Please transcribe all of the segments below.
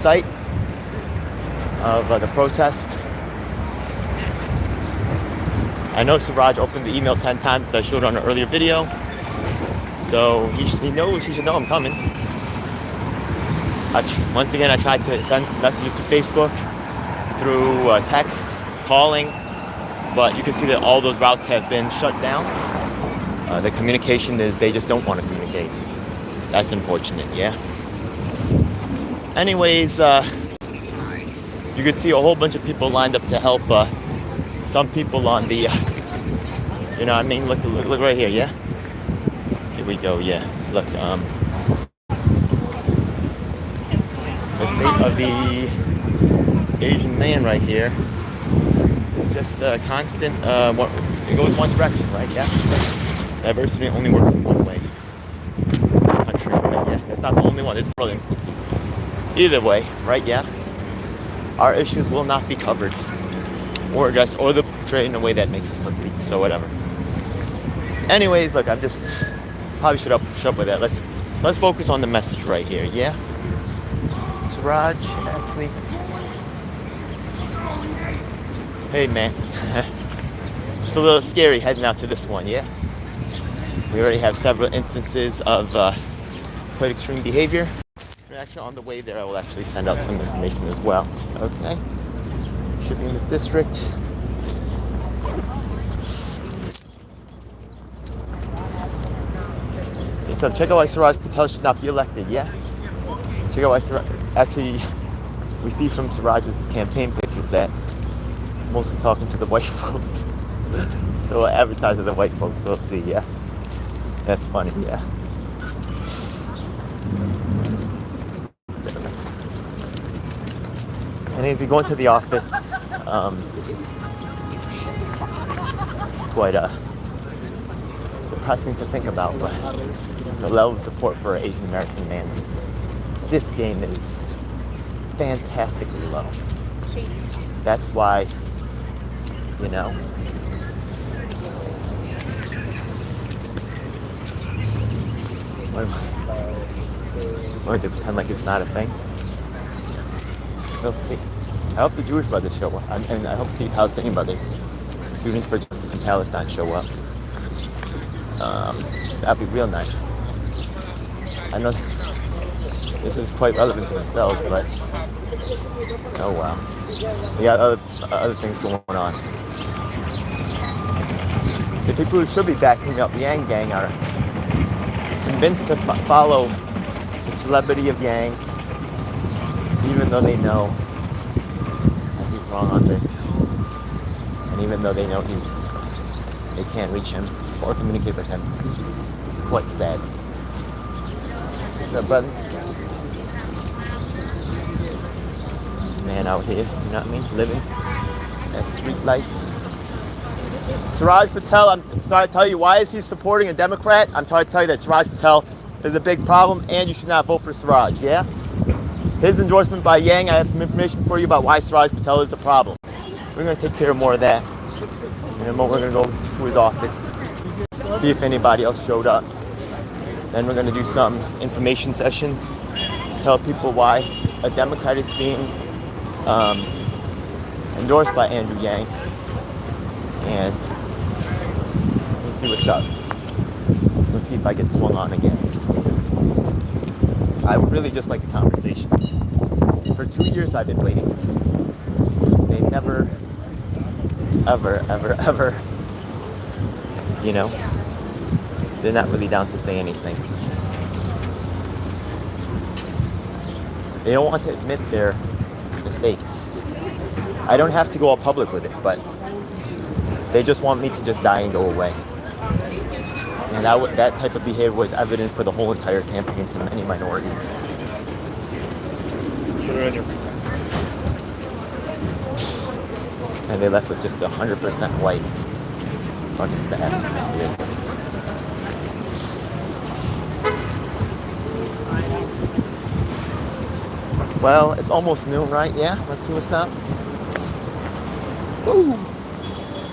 site of the protest. I know Suraj opened the email 10 times that I showed on an earlier video, so he knows, he should know I'm coming. Once again, I tried to send messages to Facebook through text, calling, but you can see that all those routes have been shut down. The communication is they just don't want to communicate. That's unfortunate, yeah. Anyways, you could see a whole bunch of people lined up to help. Some people on the, you know what I mean? Look right here, yeah? Here we go, yeah. Look, the state of the Asian man right here is just a constant, it goes one direction, right, yeah? Diversity only works in one way. This country, right, yeah? That's not the only one, there's several instances. Either way, right, yeah? Our issues will not be covered or addressed or portrayed in a way that makes us look weak, so whatever. Anyways, look, I'm just, probably should up with that. Let's focus on the message right here, yeah? Suraj, actually. Hey, man. It's a little scary heading out to this one, yeah? We already have several instances of quite extreme behavior. And actually, on the way there, I will actually send out some information as well. Okay. Should be in this district. Okay, so check out why Suraj Patel should not be elected, yeah? Check out why Suraj, actually, we see from Suraj's campaign pictures that mostly talking to the white folk. So we'll advertise to the white folks, so we'll see, yeah? That's funny, yeah. And if you go into the office, it's quite depressing to think about, but the level of support for an Asian American man, this game is fantastically low. That's why, you know, or they pretend like it's not a thing. We'll see. I hope the Jewish brothers show up, and I hope the Palestinian brothers, Students for Justice in Palestine, show up. That'd be real nice. I know this is quite relevant to themselves, but oh wow. We got other things going on. The people who should be backing up Yang Gang are convinced to follow the celebrity of Yang, even though they know that he's wrong on this, and even though they know they can't reach him or communicate with him. It's quite sad. What's up, brother? Man out here, you know what I mean? Living that street life. Suraj Patel, I'm sorry to tell you, why is he supporting a Democrat? I'm trying to tell you that Suraj Patel is a big problem, and you should not vote for Suraj, yeah? His endorsement by Yang, I have some information for you about why Suraj Patel is a problem. We're going to take care of more of that. In a moment, we're going to go to his office, see if anybody else showed up. Then we're going to do some information session, tell people why a Democrat is being endorsed by Andrew Yang, and we'll see what's up. We'll see if I get swung on again. I would really just like a conversation. For 2 years I've been waiting. They never, ever, you know, they're not really down to say anything. They don't want to admit their mistakes. I don't have to go all public with it, but they just want me to just die and go away. And that type of behavior was evident for the whole entire campaign to many minorities. And they left with just 100% white. Fucking sad. Well, it's almost noon, right? Yeah, let's see what's up. Woo!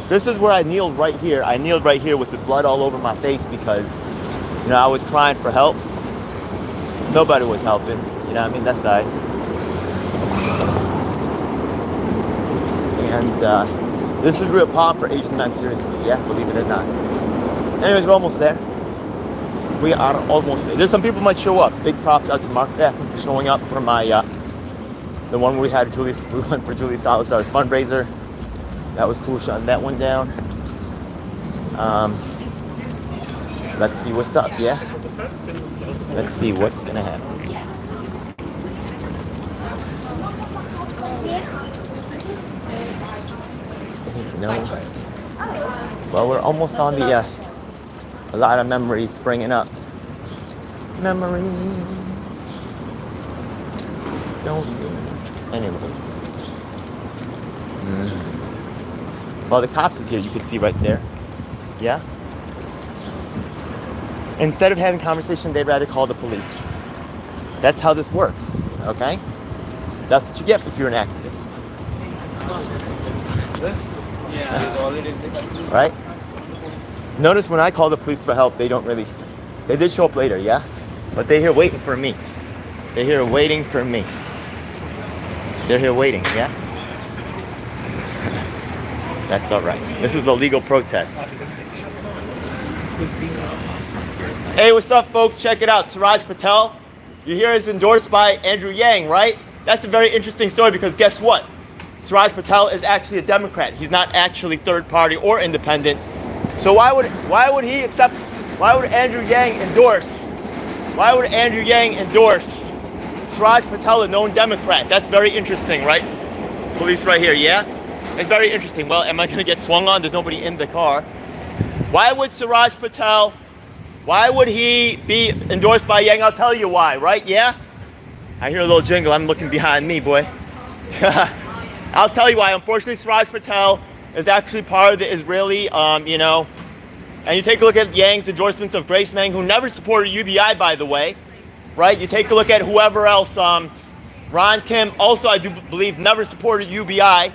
This is where I kneeled right here. I kneeled right here with the blood all over my face because, you know, I was crying for help. Nobody was helping. You know what I mean? That's right. And this is a real problem for Asian men, seriously, yeah, believe it or not. Anyways, we're almost there. We are almost there. There's some people might show up. Big props out to Mark Saffman for showing up for my, the one we went for Julius Salazar's fundraiser. That was cool, shutting that one down. Let's see what's up, yeah? Let's see what's gonna happen. No. Well, we're almost on the, a lot of memories springing up. Memories. Don't do it. Anyways. Well, the cops is here, you can see right there. Yeah? Instead of having conversation, they'd rather call the police. That's how this works, okay? That's what you get if you're an activist. Right? Notice when I call the police for help, they did show up later, yeah? But they're here waiting for me. They're here waiting for me. They're here waiting, yeah? That's all right. This is a legal protest. Hey, what's up, folks? Check it out. Suraj Patel. You hear is endorsed by Andrew Yang, right? That's a very interesting story because guess what? Suraj Patel is actually a Democrat. He's not actually third party or independent. So why would Andrew Yang endorse Suraj Patel, a known Democrat? That's very interesting, right? Police right here, yeah? It's very interesting. Well, am I going to get swung on? There's nobody in the car. Why would Suraj Patel, why would he be endorsed by Yang? I'll tell you why, right? Yeah? I hear a little jingle. I'm looking behind me, boy. I'll tell you why. Unfortunately, Suraj Patel is actually part of the Israeli, and you take a look at Yang's endorsements of Grace Meng, who never supported UBI, by the way, right? You take a look at whoever else, Ron Kim, also I do believe never supported UBI.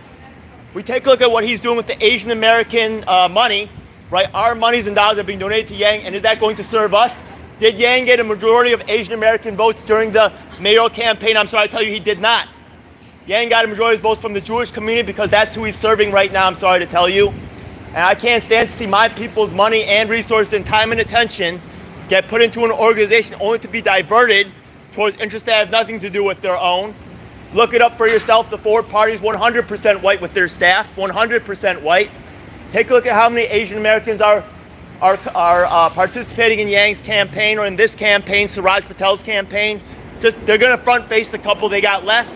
We take a look at what he's doing with the Asian American money, right? Our monies and dollars are being donated to Yang, and is that going to serve us? Did Yang get a majority of Asian American votes during the mayoral campaign? I'm sorry to tell you, he did not. Yang got a majority of votes from the Jewish community because that's who he's serving right now, I'm sorry to tell you. And I can't stand to see my people's money and resources and time and attention get put into an organization only to be diverted towards interests that have nothing to do with their own. Look it up for yourself. The four parties, 100% white with their staff, 100% white. Take a look at how many Asian Americans are participating in Yang's campaign or in this campaign, Suraj Patel's campaign. They're going to front face the couple they got left.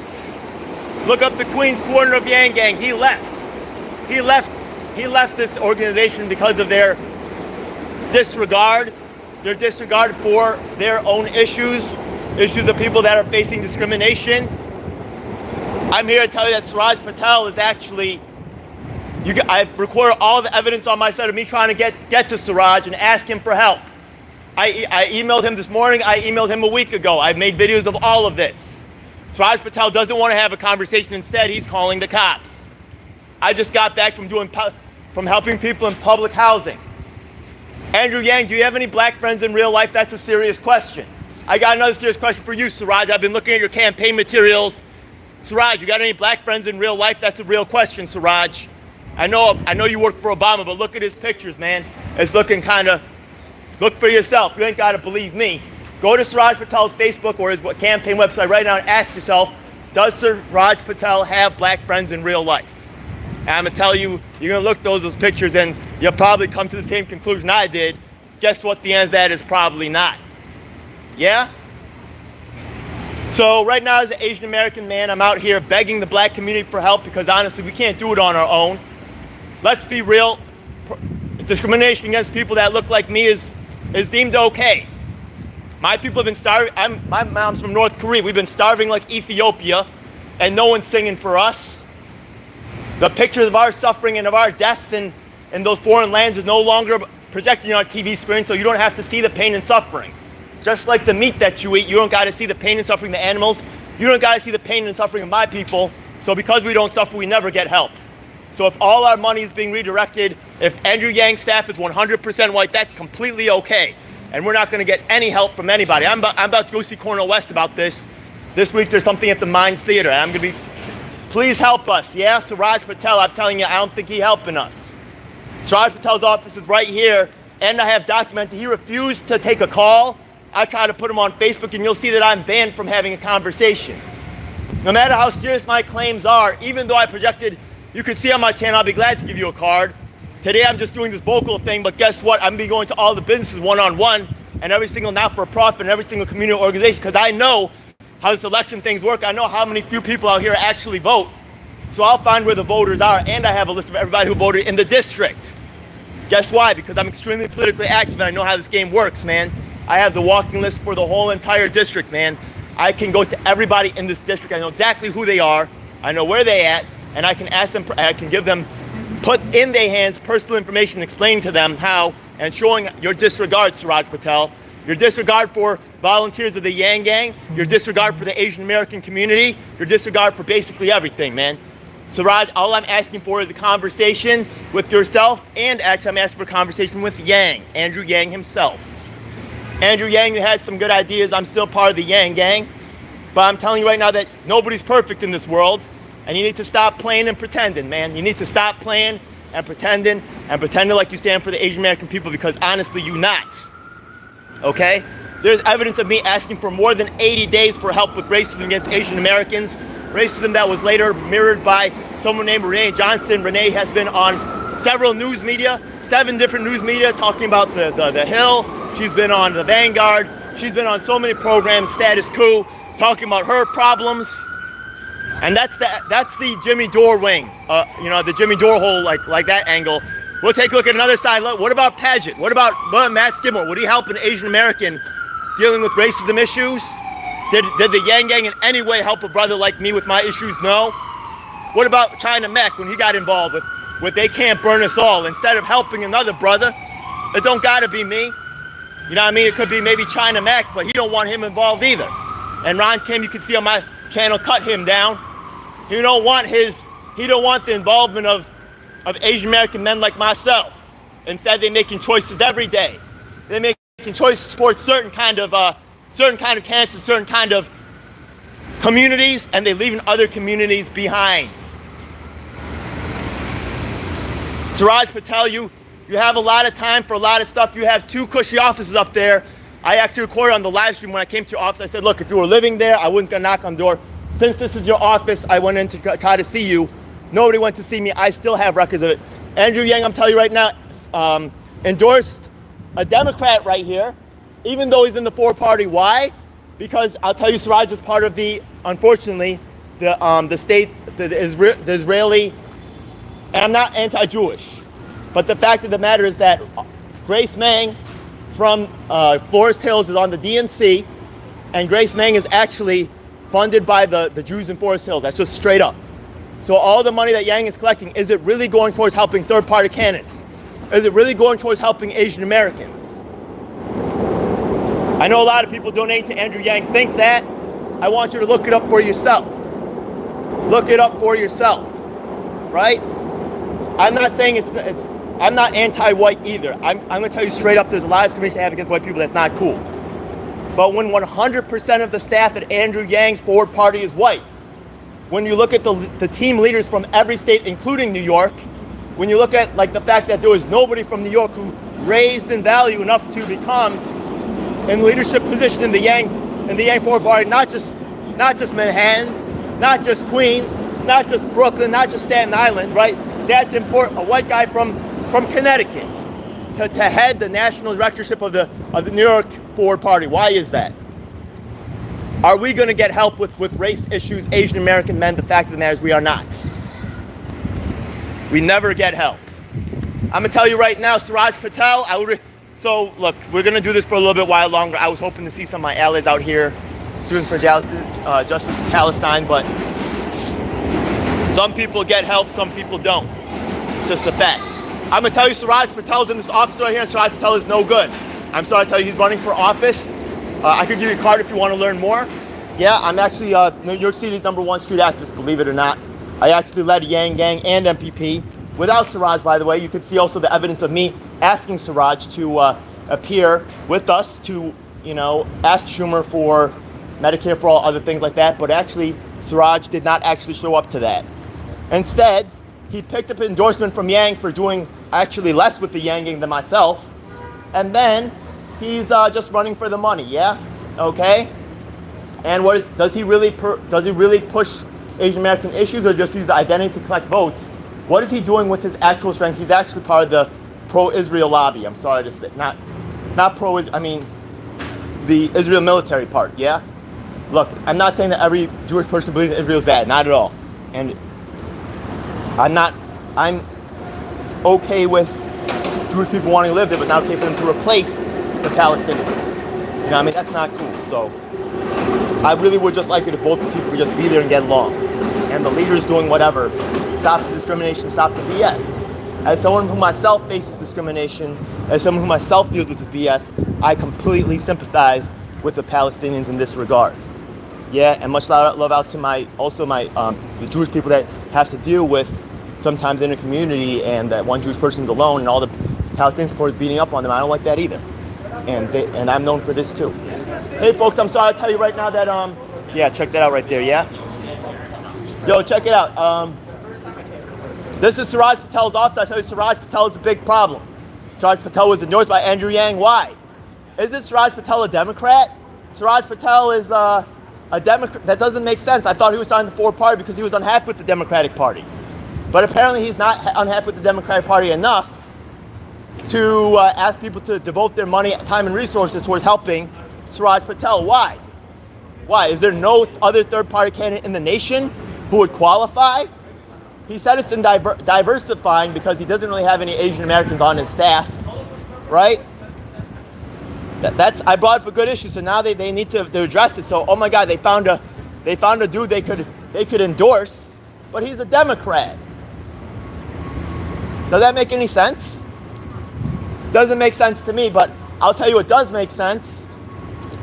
Look up the Queens corner of Yang Gang. He left. He left this organization because of their disregard for their own issues of people that are facing discrimination. I'm here to tell you that Suraj Patel is actually, I've recorded all the evidence on my side of me trying to get to Suraj and ask him for help. I emailed him this morning. I emailed him a week ago. I've made videos of all of this. Suraj Patel doesn't want to have a conversation. Instead, he's calling the cops. I just got back from helping people in public housing. Andrew Yang, do you have any black friends in real life? That's a serious question. I got another serious question for you, Suraj. I've been looking at your campaign materials. Suraj, you got any black friends in real life? That's a real question, Suraj. I know you work for Obama, but look at his pictures, man. It's looking kind of, look for yourself. You ain't got to believe me. Go to Suraj Patel's Facebook or his campaign website right now and ask yourself, does Suraj Patel have black friends in real life? And I'm going to tell you, you're going to look those pictures and you'll probably come to the same conclusion I did. Guess what the answer to that is? Probably not. Yeah? So right now as an Asian American man, I'm out here begging the black community for help because honestly, we can't do it on our own. Let's be real. Discrimination against people that look like me is deemed okay. My people have been starving. My mom's from North Korea. We've been starving like Ethiopia, and no one's singing for us. The pictures of our suffering and of our deaths in those foreign lands is no longer projecting on our TV screen, so you don't have to see the pain and suffering. Just like the meat that you eat, you don't got to see the pain and suffering of the animals. You don't got to see the pain and suffering of my people. So because we don't suffer, we never get help. So if all our money is being redirected, if Andrew Yang's staff is 100% white, that's completely okay. And we're not going to get any help from anybody. I'm about to go see Cornel West about this. This week there's something at the Mines Theater. And I'm going to be Please help us. Yeah, Suraj Patel, I'm telling you, I don't think he's helping us. Suraj Patel's office is right here, and I have documented he refused to take a call. I tried to put him on Facebook, and you'll see that I'm banned from having a conversation. No matter how serious my claims are, even though I projected, you can see on my channel, I'll be glad to give you a card. Today I'm just doing this vocal thing, but guess what? I'm going to be going to all the businesses one-on-one and every single not-for-profit and every single community organization, because I know how this election things work. I know how many few people out here actually vote. So I'll find where the voters are, and I have a list of everybody who voted in the district. Guess why? Because I'm extremely politically active and I know how this game works, man. I have the walking list for the whole entire district, man. I can go to everybody in this district. I know exactly who they are. I know where they at, and I can ask them, I can give them, put in their hands personal information, explaining to them how, and showing your disregard, Suraj Patel, your disregard for volunteers of the Yang Gang, your disregard for the Asian American community, your disregard for basically everything, man. Suraj, all I'm asking for is a conversation with yourself, and actually I'm asking for a conversation with Yang, Andrew Yang himself. Andrew Yang had some good ideas. I'm still part of the Yang Gang, but I'm telling you right now that nobody's perfect in this world, and you need to stop playing and pretending, man. You need to stop playing and pretending like you stand for the Asian American people, because honestly, you not. Okay? There's evidence of me asking for more than 80 days for help with racism against Asian Americans, racism that was later mirrored by someone named Renee Johnston. Renee has been on several news media, 7 different news media, talking about the Hill. She's been on the Vanguard. She's been on so many programs, Status Quo, talking about her problems. And that's the Jimmy Dore wing, the Jimmy Dore hole, like that angle. We'll take a look at another side. Look, what about Paget? What about Matt Skidmore? Would he help an Asian American dealing with racism issues? Did the Yang Gang in any way help a brother like me with my issues? No. What about China Mech when he got involved with They Can't Burn Us All? Instead of helping another brother, it don't gotta be me. You know what I mean? It could be maybe China Mech, but he don't want him involved either. And Ron Kim, you can see on my channel, cut him down. He don't want the involvement of Asian American men like myself. Instead, they're making choices every day. They're making choices to support certain kind of cancer, certain kind of communities, and they're leaving other communities behind. Suraj Patel, you have a lot of time for a lot of stuff. You have 2 cushy offices up there. I actually recorded on the live stream when I came to your office. I said, look, if you were living there, I wasn't gonna knock on the door. Since this is your office, I went in to try to see you. Nobody went to see me. I still have records of it. Andrew Yang, I'm telling you right now, endorsed a Democrat right here, even though he's in the 4-party. Why? Because I'll tell you, Suraj is part of unfortunately, the state, the Israeli, and I'm not anti-Jewish, but the fact of the matter is that Grace Meng from Forest Hills is on the DNC, and Grace Meng is actually funded by the Jews in Forest Hills. That's just straight up. So all the money that Yang is collecting, is it really going towards helping third-party candidates? Is it really going towards helping Asian Americans? I know a lot of people donate to Andrew Yang think that. I want you to look it up for yourself. Look it up for yourself, right? I'm not saying I'm not anti-white either. I'm going to tell you straight up, there's a lot of discrimination I have against white people. That's not cool. But when 100% of the staff at Andrew Yang's Forward Party is white, when you look at the team leaders from every state, including New York, when you look at the fact that there was nobody from New York who raised in value enough to become in leadership position in the Yang Forward Party, not just Manhattan, not just Queens, not just Brooklyn, not just Staten Island, right? That's important. A white guy from Connecticut to head the national directorship of the New York Forward Party. Why is that? Are we going to get help with race issues, Asian American men? The fact of the matter is we are not. We never get help. I'm going to tell you right now, Suraj Patel, so look, we're going to do this for a little bit while longer. I was hoping to see some of my allies out here, Students for Justice in Palestine, but some people get help, some people don't. It's just a fact. I'm going to tell you, Suraj Patel's in this office right here, and Suraj Patel is no good. I'm sorry to tell you, he's running for office. I could give you a card if you want to learn more. Yeah, I'm actually New York City's #1 street activist, believe it or not. I actually led Yang Gang and MPP. Without Suraj, by the way, you could see also the evidence of me asking Suraj to appear with us to, ask Schumer for Medicare for all, other things like that. But actually, Suraj did not actually show up to that. Instead, he picked up an endorsement from Yang for doing actually less with the Yanging than myself. And then he's just running for the money, yeah? Okay? And does he really push Asian American issues or just use the identity to collect votes? What is he doing with his actual strength? He's actually part of the pro-Israel lobby. I'm sorry to say, not the Israel military part, yeah? Look, I'm not saying that every Jewish person believes in Israel is bad, not at all. And I'm okay with Jewish people wanting to live there, but not okay for them to replace the Palestinians. You know what I mean? That's not cool. So I really would just like it if both people could just be there and get along. And the leaders doing whatever. Stop the discrimination, stop the BS. As someone who myself faces discrimination, as someone who myself deals with this BS, I completely sympathize with the Palestinians in this regard. Yeah, and much love out to the Jewish people that have to deal with sometimes in a community and that one Jewish person's alone and all the Palestinian supporters beating up on them. I don't like that either. And I'm known for this too. Hey folks, I'm sorry to tell you right now that yeah, check that out right there, yeah? Yo, check it out. This is Suraj Patel's office. I tell you, Suraj Patel is a big problem. Suraj Patel was endorsed by Andrew Yang. Why? Isn't Suraj Patel a Democrat? Suraj Patel is a Democrat. That doesn't make sense. I thought he was signing the Ford Party because he was unhappy with the Democratic Party. But apparently he's not unhappy with the Democratic Party enough to ask people to devote their money, time, and resources towards helping Suraj Patel. Why? Why? Is there no other third-party candidate in the nation who would qualify? He said it's in diversifying because he doesn't really have any Asian Americans on his staff, right? I brought up a good issue, so now they need to address it. So, oh my God, they found a dude they could endorse, but he's a Democrat. Does that make any sense? Doesn't make sense to me, but I'll tell you what does make sense.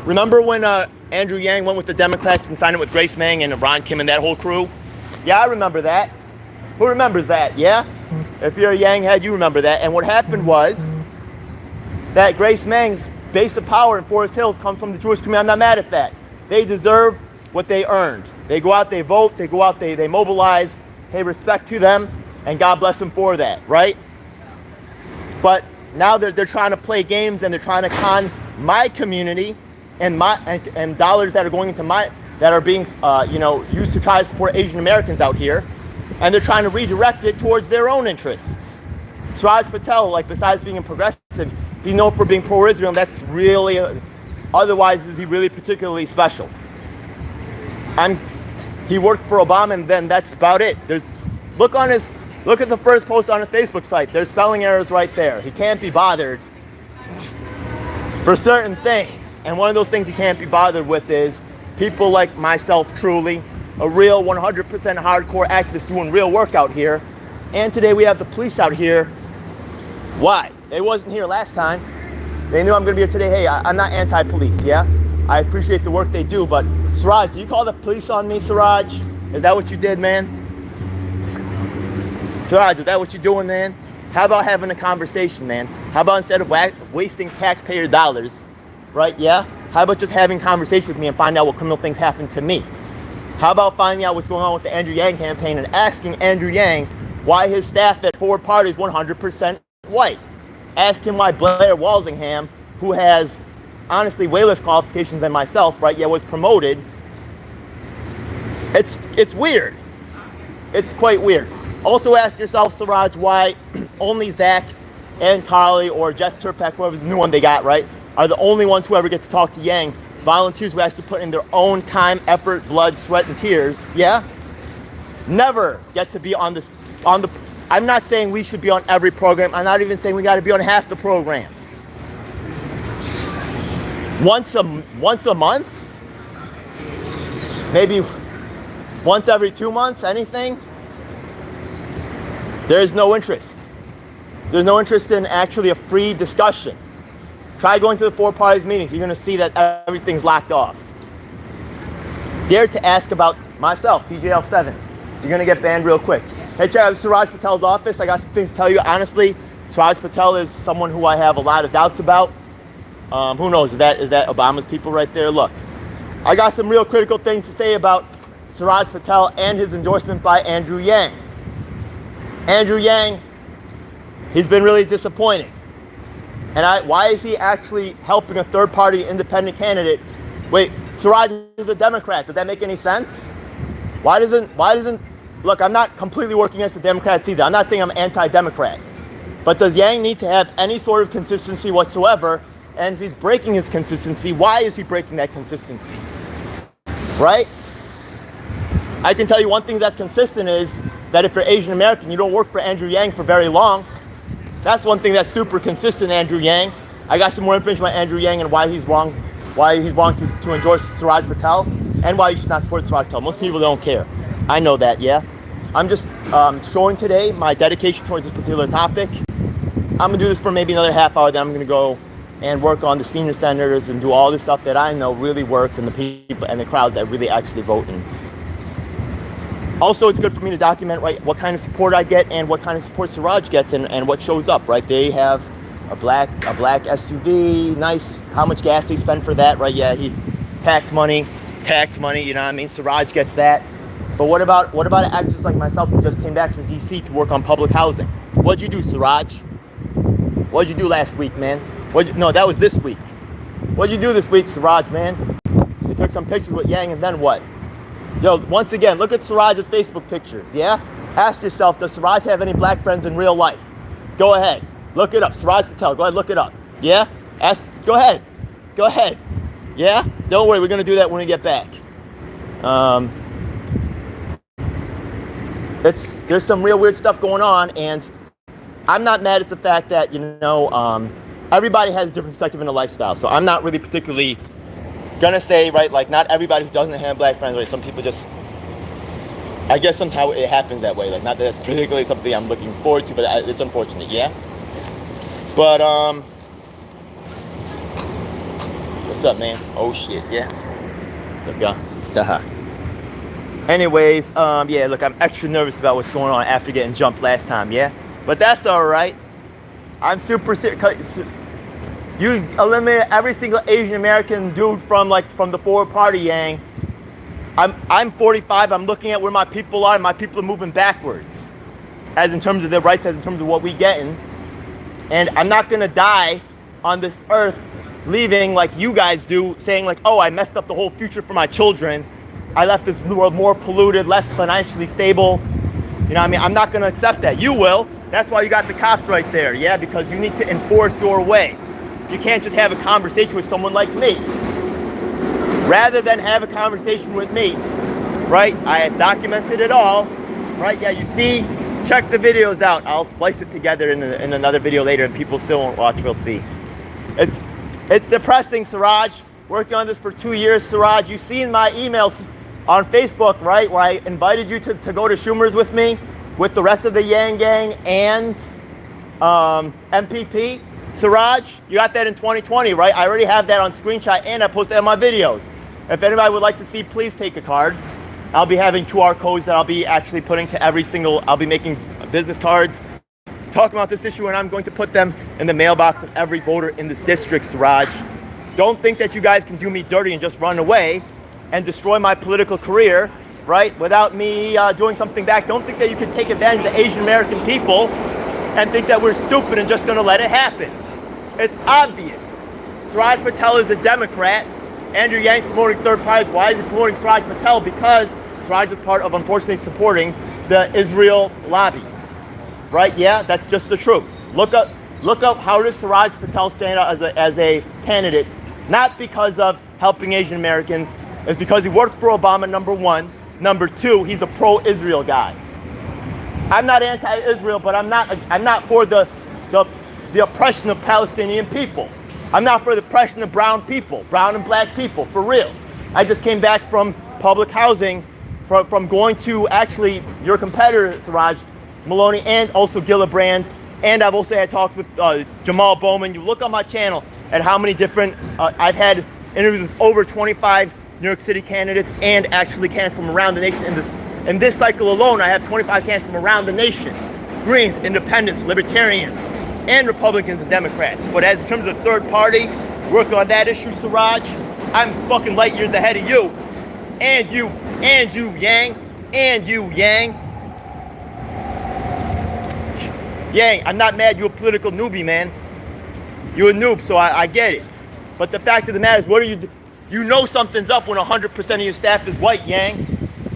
Remember when Andrew Yang went with the Democrats and signed it with Grace Meng and Ron Kim and that whole crew? Yeah, I remember that. Who remembers that, yeah? If you're a Yang head, you remember that. And what happened was that Grace Meng's base of power in Forest Hills comes from the Jewish community. I'm not mad at that. They deserve what they earned. They go out, they vote, they go out, they mobilize. Hey, respect to them, and God bless them for that, right? But now they're trying to play games and they're trying to con my community and dollars that are going into that are being used to try to support Asian Americans out here. And they're trying to redirect it towards their own interests. Suraj Patel, besides being a progressive, he's known for being pro-Israel, and that's really, otherwise is he really particularly special? He worked for Obama, and then that's about it. Look at the first post on his Facebook site. There's spelling errors right there. He can't be bothered for certain things. And one of those things he can't be bothered with is people like myself, truly, a real 100% hardcore activist doing real work out here. And today we have the police out here. Why? They wasn't here last time. They knew I'm going to be here today. Hey, I'm not anti-police, yeah? I appreciate the work they do, but Suraj, did you call the police on me, Suraj? Is that what you did, man? Suraj, is that what you're doing, man? How about having a conversation, man? How about instead of wasting taxpayer dollars, right, yeah? How about just having a conversation with me and find out what criminal things happened to me? How about finding out what's going on with the Andrew Yang campaign and asking Andrew Yang why his staff at Ford Party is 100% white? Ask him why Blair Walsingham, who has honestly way less qualifications than myself, right, yet was promoted. It's weird. It's quite weird. Also ask yourself, Suraj, why only Zach and Carly or Jess Turpak, whoever's the new one they got, right, are the only ones who ever get to talk to Yang. Volunteers who actually put in their own time, effort, blood, sweat, and tears, yeah? Never get to be on the, I'm not saying we should be on every program. I'm not even saying we got to be on half the programs. Once a month? Maybe once every 2 months, anything? There's no interest. There's no interest in actually a free discussion. Try going to the Four Parties meetings. You're going to see that everything's locked off. Dare to ask about myself, PJL7. You're going to get banned real quick. Hey, check out Suraj Patel's office. I got some things to tell you. Honestly, Suraj Patel is someone who I have a lot of doubts about. Who knows? Is that Obama's people right there? Look, I got some real critical things to say about Suraj Patel and his endorsement by Andrew Yang. Andrew Yang, he's been really disappointing. And why is he actually helping a third-party independent candidate? Wait, Suraj is a Democrat. Does that make any sense? Why doesn't, look, I'm not completely working against the Democrats either. I'm not saying I'm anti-Democrat. But does Yang need to have any sort of consistency whatsoever? And if he's breaking his consistency, why is he breaking that consistency? Right? I can tell you one thing that's consistent is that if you're Asian American, you don't work for Andrew Yang for very long. That's one thing that's super consistent, Andrew Yang. I got some more information about Andrew Yang and why he's wrong to endorse Suraj Patel and why you should not support Suraj Patel. Most people don't care. I know that, yeah. I'm just showing today my dedication towards this particular topic. I'm gonna do this for maybe another half hour, then I'm gonna go and work on the senior senators and do all the stuff that I know really works and the people and the crowds that really actually vote in. Also, it's good for me to document, right, what kind of support I get and what kind of support Suraj gets and what shows up, right? They have a black SUV, nice, how much gas they spend for that, right? Yeah, tax money, you know what I mean? Suraj gets that. But what about actors like myself who just came back from DC to work on public housing? What'd you do, Suraj? What'd you do last week, man? No, that was this week. What'd you do this week, Suraj, man? You took some pictures with Yang and then what? Yo, once again, look at Suraj's Facebook pictures, yeah? Ask yourself, does Suraj have any black friends in real life? Go ahead. Look it up. Suraj Patel, go ahead, look it up. Yeah? Go ahead. Yeah? Don't worry, we're going to do that when we get back. There's some real weird stuff going on, and I'm not mad at the fact that, everybody has a different perspective in the lifestyle, so I'm not really particularly gonna say, right, like not everybody who doesn't have black friends, right, some people just, I guess somehow it happens that way, like not that it's particularly something I'm looking forward to, but it's unfortunate, yeah? But, what's up, man? Oh shit, yeah? What's up, y'all? Anyways, yeah, look, I'm extra nervous about what's going on after getting jumped last time, yeah? But that's alright. I'm super serious. You eliminated every single Asian American dude from the forward party, Yang. I'm 45. I'm looking at where my people are, and my people are moving backwards, as in terms of their rights, as in terms of what we getting. And I'm not gonna die on this earth, leaving like you guys do, saying like, oh, I messed up the whole future for my children. I left this world more polluted, less financially stable. You know what I mean? I'm not gonna accept that. You will. That's why you got the cops right there, yeah? Because you need to enforce your way. You can't just have a conversation with someone like me. Rather than have a conversation with me, right? I have documented it all, right? Yeah, you see, check the videos out. I'll splice it together in another video later and people still won't watch, we'll see. It's depressing, Suraj. Working on this for 2 years, Suraj. You've seen my emails on Facebook, right? Where I invited you to go to Schumer's with me, with the rest of the Yang Gang and MPP. Suraj, you got that in 2020, right? I already have that on screenshot and I posted it on my videos. If anybody would like to see, please take a card. I'll be having QR codes that I'll be actually putting to I'll be making business cards talking about this issue, and I'm going to put them in the mailbox of every voter in this district, Suraj. Don't think that you guys can do me dirty and just run away and destroy my political career, right? Without me doing something back. Don't think that you can take advantage of the Asian American people and think that we're stupid and just gonna let it happen. It's obvious. Suraj Patel is a Democrat. Andrew Yang promoting third parties. Why is he promoting Suraj Patel? Because Suraj is part of, unfortunately, supporting the Israel lobby. Right? Yeah, that's just the truth. Look up how does Suraj Patel stand out as a candidate, not because of helping Asian Americans, it's because he worked for Obama, number one. Number two, he's a pro-Israel guy. I'm not anti-Israel, but I'm not for the oppression of Palestinian people. I'm not for the oppression of brown people, brown and black people, for real. I just came back from public housing, from going to actually your competitor, Suraj, Maloney, and also Gillibrand. And I've also had talks with Jamal Bowman. You look on my channel at how many different, I've had interviews with over 25 New York City candidates and actually candidates from around the nation. In this cycle alone, I have 25 candidates from around the nation. Greens, independents, libertarians, and Republicans and Democrats. But as in terms of third party, working on that issue, Suraj, I'm fucking light years ahead of you. And you And you, Yang. And you, Yang. Yang, I'm not mad. You're a political newbie, man. You're a noob, so I get it. But the fact of the matter is, what are you do? You know something's up when 100% of your staff is white, Yang.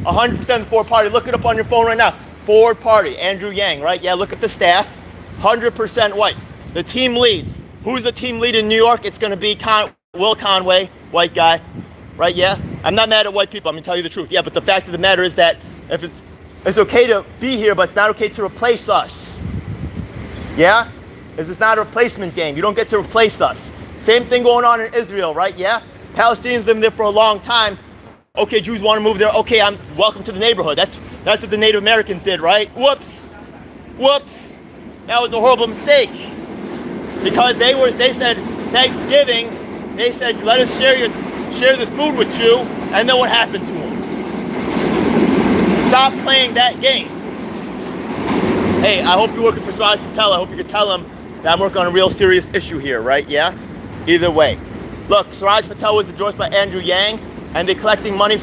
100% of the Ford Party. Look it up on your phone right now. Ford Party, Andrew Yang, right? Yeah, look at the staff. 100% white. The team leads. Who's the team lead in New York? It's going to be Will Conway, white guy, right? Yeah. I'm not mad at white people. I'm going to tell you the truth. Yeah, but the fact of the matter is that if it's okay to be here, but it's not okay to replace us. Yeah? This is not a replacement game. You don't get to replace us. Same thing going on in Israel, right? Yeah? Palestinians living there for a long time. Okay, Jews want to move there. Okay, I'm welcome to the neighborhood. That's what the Native Americans did, right? Whoops. That was a horrible mistake. Because they said Thanksgiving, they said let us share this food with you, and then what happened to them? Stop playing that game. Hey, I hope you're working for Suraj Patel. I hope you can tell him that I'm working on a real serious issue here, right? Yeah? Either way. Look, Suraj Patel was endorsed by Andrew Yang, and they're collecting money.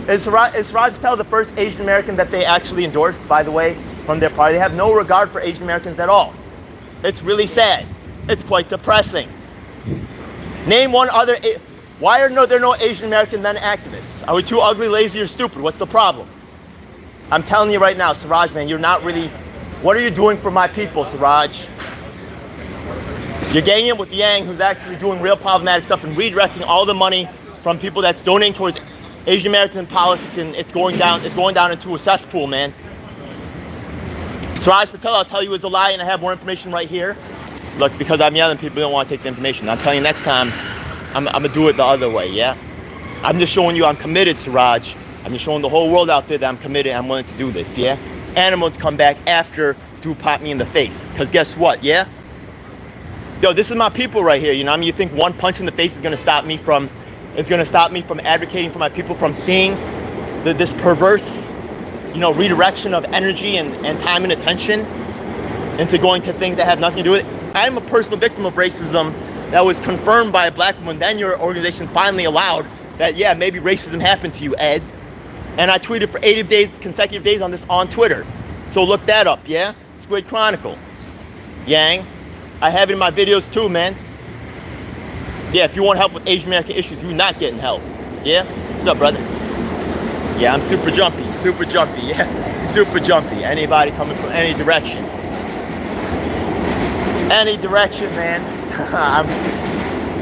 Is Suraj Patel the first Asian American that they actually endorsed, by the way, from their party? They have no regard for Asian Americans at all. It's really sad. It's quite depressing. Name one other. Why are there no Asian American men activists? Are we too ugly, lazy, or stupid? What's the problem? I'm telling you right now, Suraj, man, you're not really. What are you doing for my people, Suraj? You're ganging up with Yang, who's actually doing real problematic stuff and redirecting all the money from people that's donating towards Asian Americans in politics, and it's going down into a cesspool, man. Suraj Patel, I'll tell you, is a lie, and I have more information right here. Look, because I'm yelling, people don't want to take the information. I'm telling you, next time, I'm gonna do it the other way, yeah? I'm just showing you I'm committed, Suraj. I'm just showing the whole world out there that I'm committed and I'm willing to do this, yeah? And I'm going to come back after do pop me in the face. Because guess what, yeah? Yo, this is my people right here, you know what I mean? You think one punch in the face is going to stop me from advocating for my people, from seeing this perverse, you know, redirection of energy and time and attention into going to things that have nothing to do with it? I'm a personal victim of racism that was confirmed by a black woman. Then your organization finally allowed that, yeah, maybe racism happened to you, Ed. And I tweeted for 80 days, consecutive days on this on Twitter. So look that up, yeah? Squid Chronicle. Yang. I have it in my videos too, man. Yeah, if you want help with Asian American issues, you're not getting help. Yeah? What's up, brother? Yeah, I'm super jumpy, yeah. Super jumpy. Anybody coming from any direction. Any direction, man.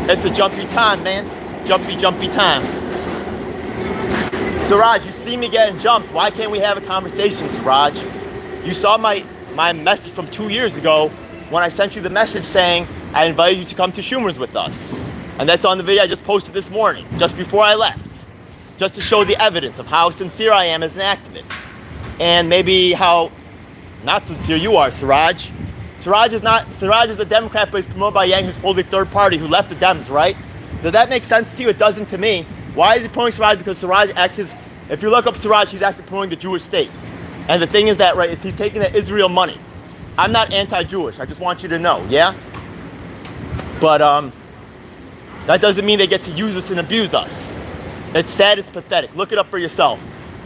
It's a jumpy time, man. Jumpy time. Suraj, you see me getting jumped. Why can't we have a conversation, Suraj? You saw my message from 2 years ago when I sent you the message saying I invited you to come to Schumer's with us. And that's on the video I just posted this morning, just before I left. Just to show the evidence of how sincere I am as an activist. And maybe how not sincere you are, Suraj. Suraj is a Democrat, but he's promoted by Yang, who's fully third party, who left the Dems, right? Does that make sense to you? It doesn't to me. Why is he promoting Suraj? Because Suraj acts, if you look up Suraj, he's actually promoting the Jewish state. And the thing is that, right, he's taking the Israel money. I'm not anti-Jewish. I just want you to know, yeah? But that doesn't mean they get to use us and abuse us. It's sad, it's pathetic. Look it up for yourself.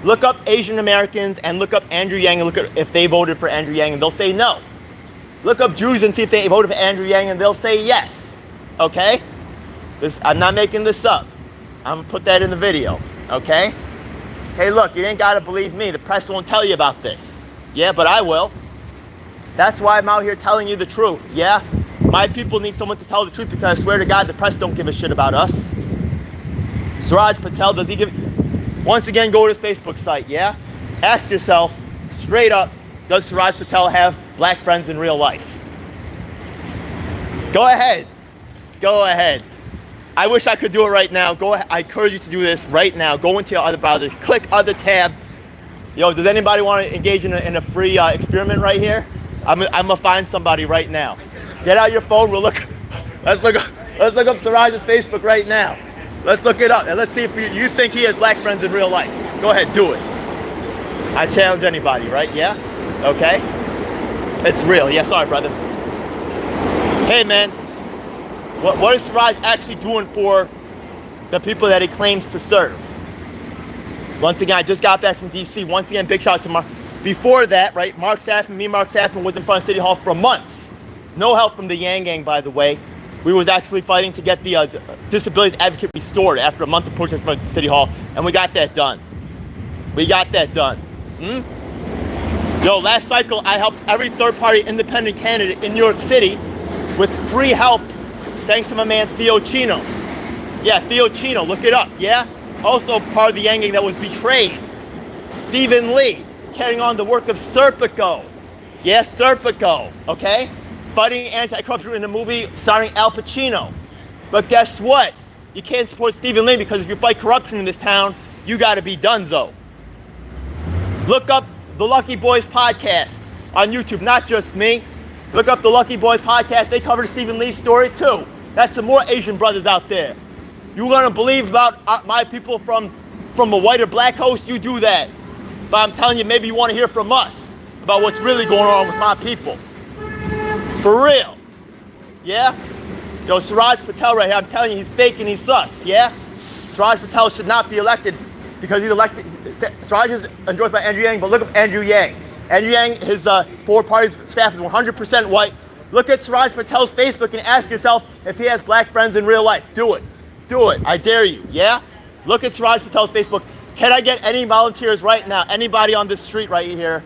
Look up Asian Americans and look up Andrew Yang and look at if they voted for Andrew Yang and they'll say no. Look up Jews and see if they voted for Andrew Yang and they'll say yes. Okay? I'm not making this up. I'm gonna put that in the video, okay? Hey, look, you ain't gotta believe me. The press won't tell you about this. Yeah, but I will. That's why I'm out here telling you the truth, yeah? My people need someone to tell the truth because I swear to God, the press don't give a shit about us. Suraj Patel, does he give... Once again, go to his Facebook site, yeah? Ask yourself, straight up, does Suraj Patel have black friends in real life? Go ahead. Go ahead. I wish I could do it right now. Go ahead. I encourage you to do this right now. Go into your other browser. Click other tab. Yo, does anybody want to engage in a free experiment right here? I'm gonna find somebody right now. Get out your phone. We'll look. Let's look up Suraj's Facebook right now. Let's look it up and let's see if you think he has black friends in real life. Go ahead, do it. I challenge anybody, right? Yeah. Okay. It's real. Yeah. Sorry, brother. Hey, man. What is Suraj actually doing for the people that he claims to serve? Once again, I just got back from DC. Once again, big shout out to Mark. Before that, right, Mark Saffman was in front of City Hall for a month. No help from the Yang Gang, by the way. We was actually fighting to get the disabilities advocate restored after a month of protest in front of City Hall, and we got that done. We got that done. Yo, last cycle, I helped every third-party independent candidate in New York City with free help, thanks to my man Theo Chino. Yeah, Theo Chino, look it up, yeah? Also part of the Yang Gang that was betrayed. Stephen Lee, carrying on the work of Serpico. Yes, Serpico, okay? Fighting anti-corruption in a movie starring Al Pacino. But guess what? You can't support Stephen Lee because if you fight corruption in this town, you gotta be donezo. Look up the Lucky Boys podcast on YouTube, not just me. Look up the Lucky Boys podcast. They covered Stephen Lee's story too. That's some more Asian brothers out there. You want to believe about my people from a white or black host, you do that. But I'm telling you, maybe you want to hear from us about what's really going on with my people. For real. Yeah? Yo, Suraj Patel right here, I'm telling you, he's fake and he's sus, yeah? Suraj Patel should not be elected because he's elected. Suraj is endorsed by Andrew Yang, but look up Andrew Yang. Andrew Yang, his four-party staff is 100% white. Look at Suraj Patel's Facebook and ask yourself if he has black friends in real life. Do it. Do it. I dare you, yeah? Look at Suraj Patel's Facebook. Can I get any volunteers right now, anybody on this street right here,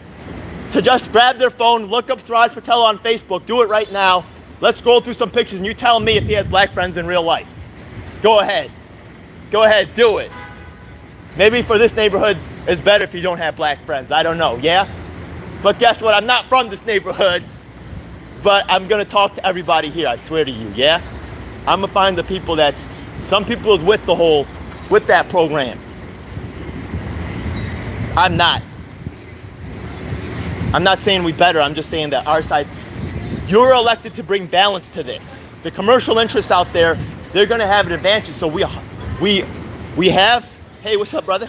to just grab their phone, look up Suraj Patel on Facebook, do it right now. Let's scroll through some pictures and you tell me if he has black friends in real life. Go ahead. Go ahead, do it. Maybe for this neighborhood, it's better if you don't have black friends. I don't know, yeah? But guess what? I'm not from this neighborhood, but I'm gonna talk to everybody here, I swear to you, yeah? I'm gonna find the people that's, some people is with that program. I'm not saying we better, I'm just saying that our side, you're elected to bring balance to this. The commercial interests out there, they're gonna have an advantage, so we have, hey, what's up, brother?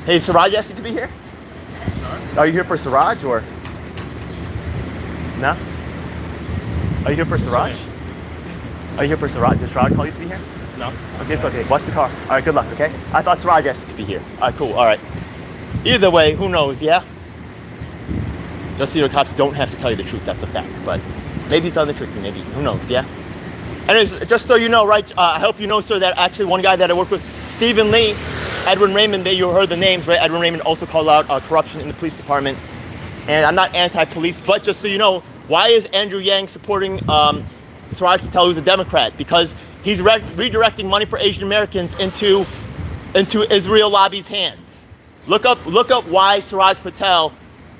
Hey, Suraj asked you to be here? Are you here for Suraj or? No? Are you here for Suraj? Are you here for Suraj? Did Suraj call you to be here? No. Okay, it's okay. Watch the car. All right, good luck, okay? I thought Suraj asked you to be here. All right, cool, all right. Either way, who knows, yeah? Just so your cops don't have to tell you the truth, that's a fact. But maybe it's on the truth, maybe, who knows, yeah? Anyways, just so you know, right, I hope you know, sir, that actually one guy that I work with, Stephen Lee, Edwin Raymond, you heard the names, right? Edwin Raymond also called out corruption in the police department. And I'm not anti-police, but just so you know, why is Andrew Yang supporting Suraj Patel, who's a Democrat? Because he's redirecting money for Asian Americans into Israel lobby's hands. Look up why Suraj Patel,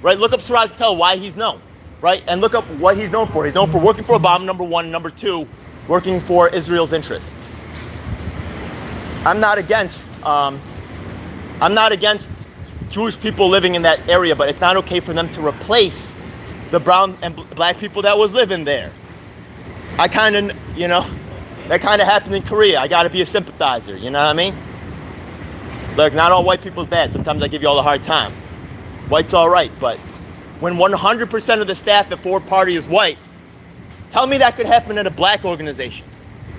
right? Look up Suraj Patel, why he's known, right? And look up what he's known for. He's known for working for Obama, number one. Number two, working for Israel's interests. I'm not against Jewish people living in that area, but it's not okay for them to replace the brown and black people that was living there. I kind of, that kind of happened in Korea. I got to be a sympathizer, you know what I mean? Look, not all white people's bad. Sometimes I give you all a hard time. White's all right, but when 100% of the staff at Ford Party is white, tell me that could happen in a black organization.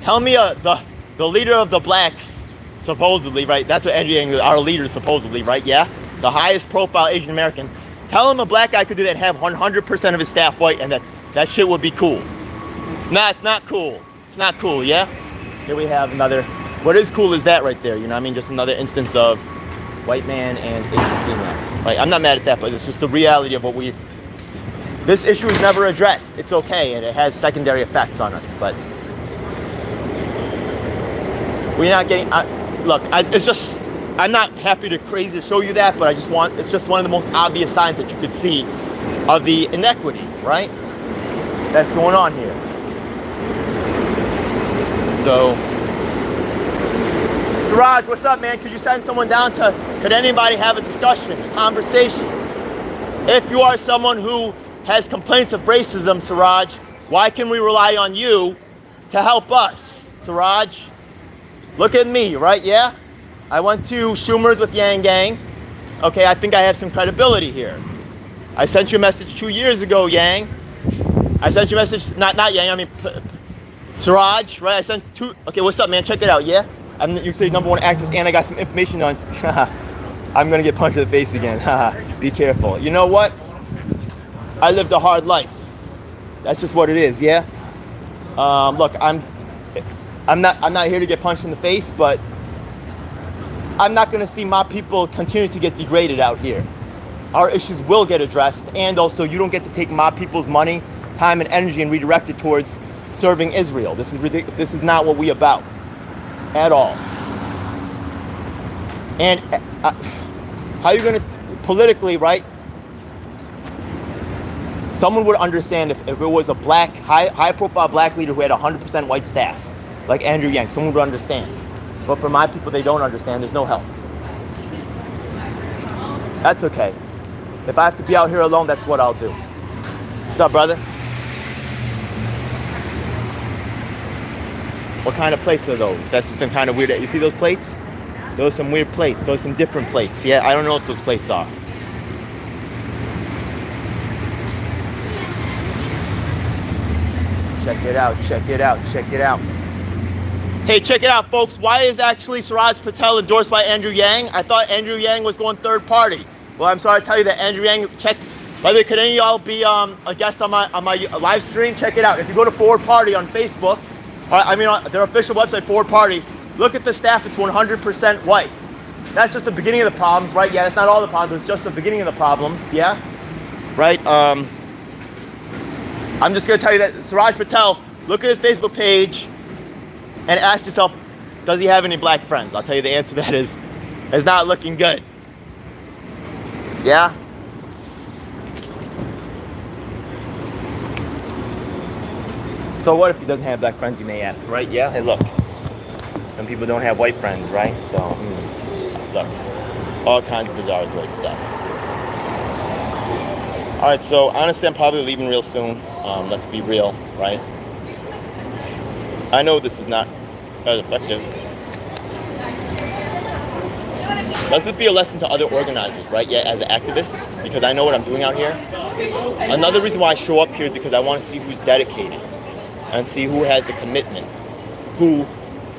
Tell me the leader of the blacks, supposedly, right? That's what Andrew Yang, our leader, supposedly, right? Yeah? The highest profile Asian American. Tell him a black guy could do that and have 100% of his staff white and that shit would be cool. Nah, it's not cool. It's not cool, yeah? Here we have another, what is cool is that right there, you know what I mean? Just another instance of white man and Asian female. Right? I'm not mad at that, but it's just the reality of what this issue is never addressed. It's okay, and it has secondary effects on us, but we're not getting, I'm not happy to crazy to show you that, but it's just one of the most obvious signs that you could see of the inequity, right? That's going on here. So, Suraj, what's up, man? Could you send someone down could anybody have a discussion, a conversation? If you are someone who has complaints of racism, Suraj, why can we rely on you to help us, Suraj? Look at me, right? Yeah? I went to Schumer's with Yang Gang. Okay, I think I have some credibility here. I sent you a message 2 years ago, Yang. I sent you a message, not Yang, I mean Suraj, right? I sent two. Okay, what's up, man? Check it out, yeah? You say number one activist, and I got some information on. I'm gonna get punched in the face again. Be careful. You know what? I lived a hard life. That's just what it is, yeah? Look, I'm not here to get punched in the face, but I'm not gonna see my people continue to get degraded out here. Our issues will get addressed, and also you don't get to take my people's money, time, and energy and redirect it towards serving Israel. This is ridiculous. This is not what we about at all. And how are you going to politically, right? Someone would understand if it was a black, high-profile black leader who had 100% white staff, like Andrew Yang. Someone would understand. But for my people, they don't understand. There's no help. That's okay. If I have to be out here alone, that's what I'll do. What's up, brother? What kind of plates are those? That's just some kind of weird. You see those plates? Those are some weird plates. Those are some different plates. Yeah, I don't know what those plates are. Check it out, check it out, check it out. Hey, check it out, folks. Why is actually Suraj Patel endorsed by Andrew Yang? I thought Andrew Yang was going third party. Well, I'm sorry to tell you that Andrew Yang, check. By the way, could any of y'all be a guest on my live stream? Check it out. If you go to Forward Party on Facebook, on their official website, Forward Party, look at the staff. It's 100% white. That's just the beginning of the problems, right? Yeah, that's not all the problems. It's just the beginning of the problems, yeah? Right? I'm just going to tell you that Suraj Patel, look at his Facebook page and ask yourself, does he have any black friends? I'll tell you the answer to that is not looking good. Yeah? So what if he doesn't have black friends, you may ask, right? Yeah? Hey, look. Some people don't have white friends, right? So, look. All kinds of bizarre white stuff. All right, so honestly, I'm probably leaving real soon. Let's be real, right? I know this is not as effective. Let's just be a lesson to other organizers, right? Yeah, as an activist, because I know what I'm doing out here. Another reason why I show up here is because I want to see who's dedicated and see who has the commitment, who,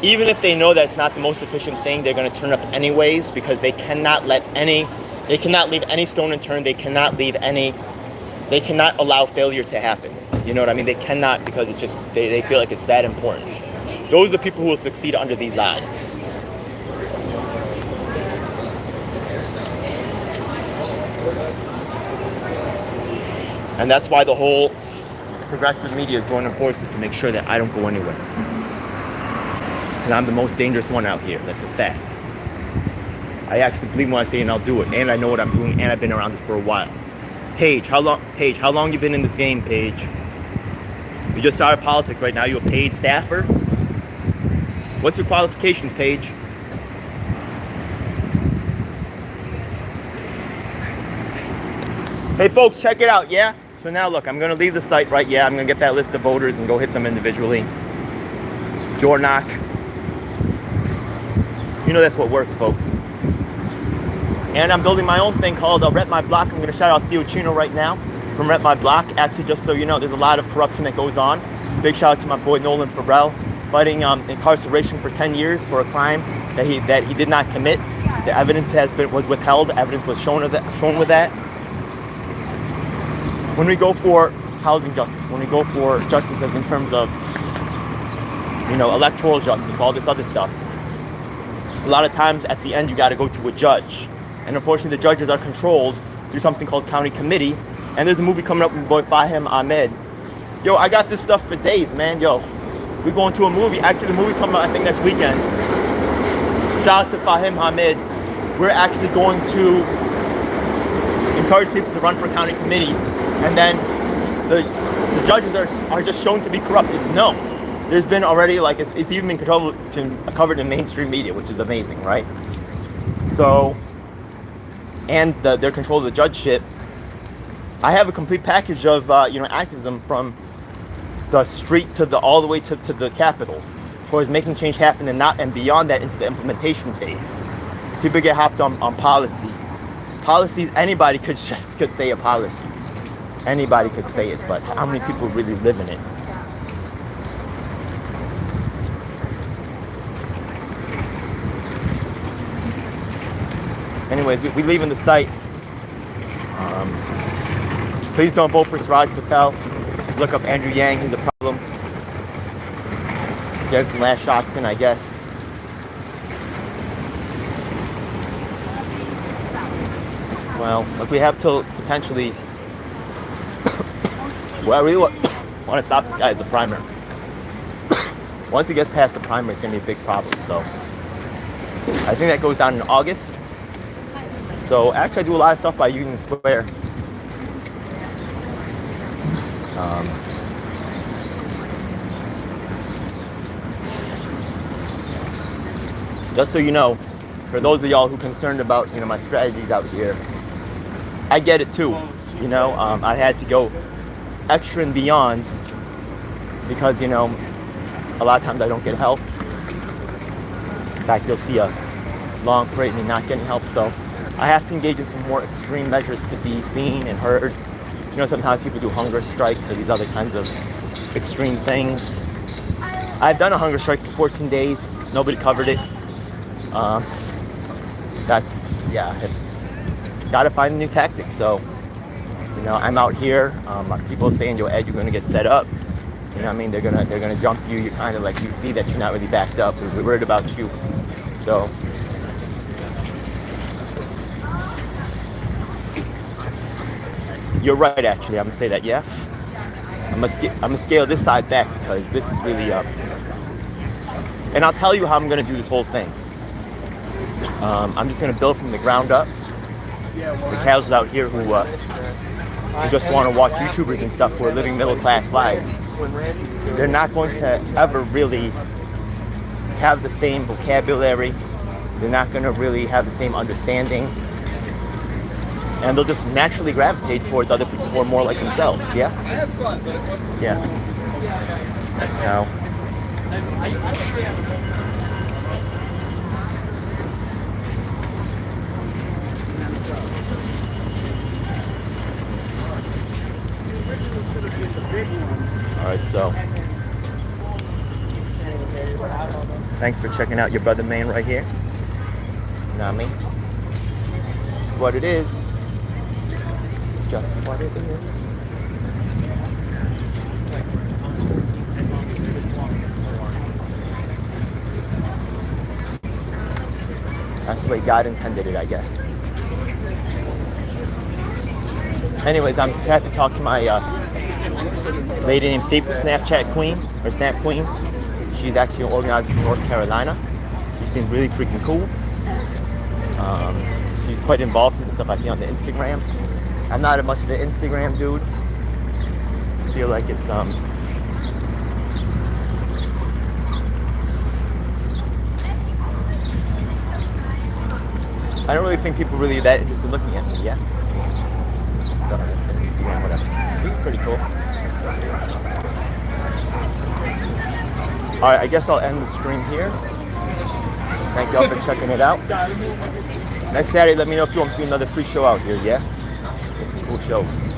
even if they know that it's not the most efficient thing, they're going to turn up anyways, because they cannot leave any stone unturned. They cannot allow failure to happen. You know what I mean? They cannot, because it's just, they feel like it's that important. Those are the people who will succeed under these odds. And that's why the whole progressive media is joining forces to make sure that I don't go anywhere. And I'm the most dangerous one out here. That's a fact. I actually believe what I say, and I'll do it. And I know what I'm doing, and I've been around this for a while. Paige, how long you been in this game, Paige? You just started politics right now. You a paid staffer? What's your qualifications, Paige? Hey, folks, check it out, yeah? So now, look, I'm going to leave the site, right? Yeah, I'm going to get that list of voters and go hit them individually. Door knock. You know that's what works, folks. And I'm building my own thing called Rep My Block. I'm going to shout out Theo Chino right now from Rep My Block. Actually, just so you know, there's a lot of corruption that goes on. Big shout out to my boy Nolan Farrell, fighting incarceration for 10 years for a crime that he did not commit. The evidence was withheld. The evidence was shown with that. When we go for housing justice, when we go for justice as in terms of, electoral justice, all this other stuff, a lot of times at the end you got to go to a judge. And unfortunately the judges are controlled through something called county committee. And there's a movie coming up with my boy Fahim Ahmed. Yo, I got this stuff for days, man. Yo, we're going to a movie. Actually, the movie coming out, I think, next weekend. Shout out to Fahim Ahmed. We're actually going to encourage people to run for county committee. And then the judges are just shown to be corrupt. It's no. There's been already, it's even been covered in mainstream media, which is amazing, right? So, and their control of the judgeship. I have a complete package of, activism from the street to all the way to the Capitol, towards making change happen and beyond that into the implementation phase. People get hopped on policy. Policies, anybody could say a policy. Anybody could say it, but how many people really live in it? Anyways, we leaving the site. Please don't vote for Suraj Patel. Look up Andrew Yang, he's a problem. Get some last shots in, I guess. Well, like we have till potentially. Well, I really want to stop this guy at the primary. Once he gets past the primary, it's going to be a big problem. So I think that goes down in August. So actually, I do a lot of stuff by Union Square. Just so you know, for those of y'all who are concerned about, my strategies out here, I get it too. I had to go extra and beyond because, a lot of times I don't get help. In fact, you'll see a long parade of me not getting help. So I have to engage in some more extreme measures to be seen and heard. Sometimes people do hunger strikes or these other kinds of extreme things. I've done a hunger strike for 14 days. Nobody covered it. It's got to find a new tactic. So, I'm out here. People are saying, "Yo, Ed, you're going to get set up." They're gonna jump you. You kind of like you see that you're not really backed up. We're worried about you. So. You're right, actually. I'm gonna say that, yeah. I'm gonna scale this side back because this is really up. And I'll tell you how I'm gonna do this whole thing. I'm just gonna build from the ground up. The cows out here who just want to watch YouTubers and stuff who are living middle class lives. They're not going to ever really have the same vocabulary. They're not going to really have the same understanding. And they'll just naturally gravitate towards other people who are more like themselves, yeah? Yeah. That's how. Alright, so. Thanks for checking out your brother man right here. You know what I mean? This is what it is. It's just what it is. That's the way God intended it, I guess. Anyways, I'm just happy to talk to my lady named Snapchat Queen, or Snap Queen. She's actually an organizer from North Carolina. She seems really freaking cool. She's quite involved in the stuff I see on the Instagram. I'm not much of an Instagram dude. I feel like it's I don't really think people are really that interested in looking at me, yeah? Instagram, whatever. Pretty cool. Alright, I guess I'll end the stream here. Thank y'all for checking it out. Next Saturday, let me know if you want to do another free show out here, yeah? There's some cool shows.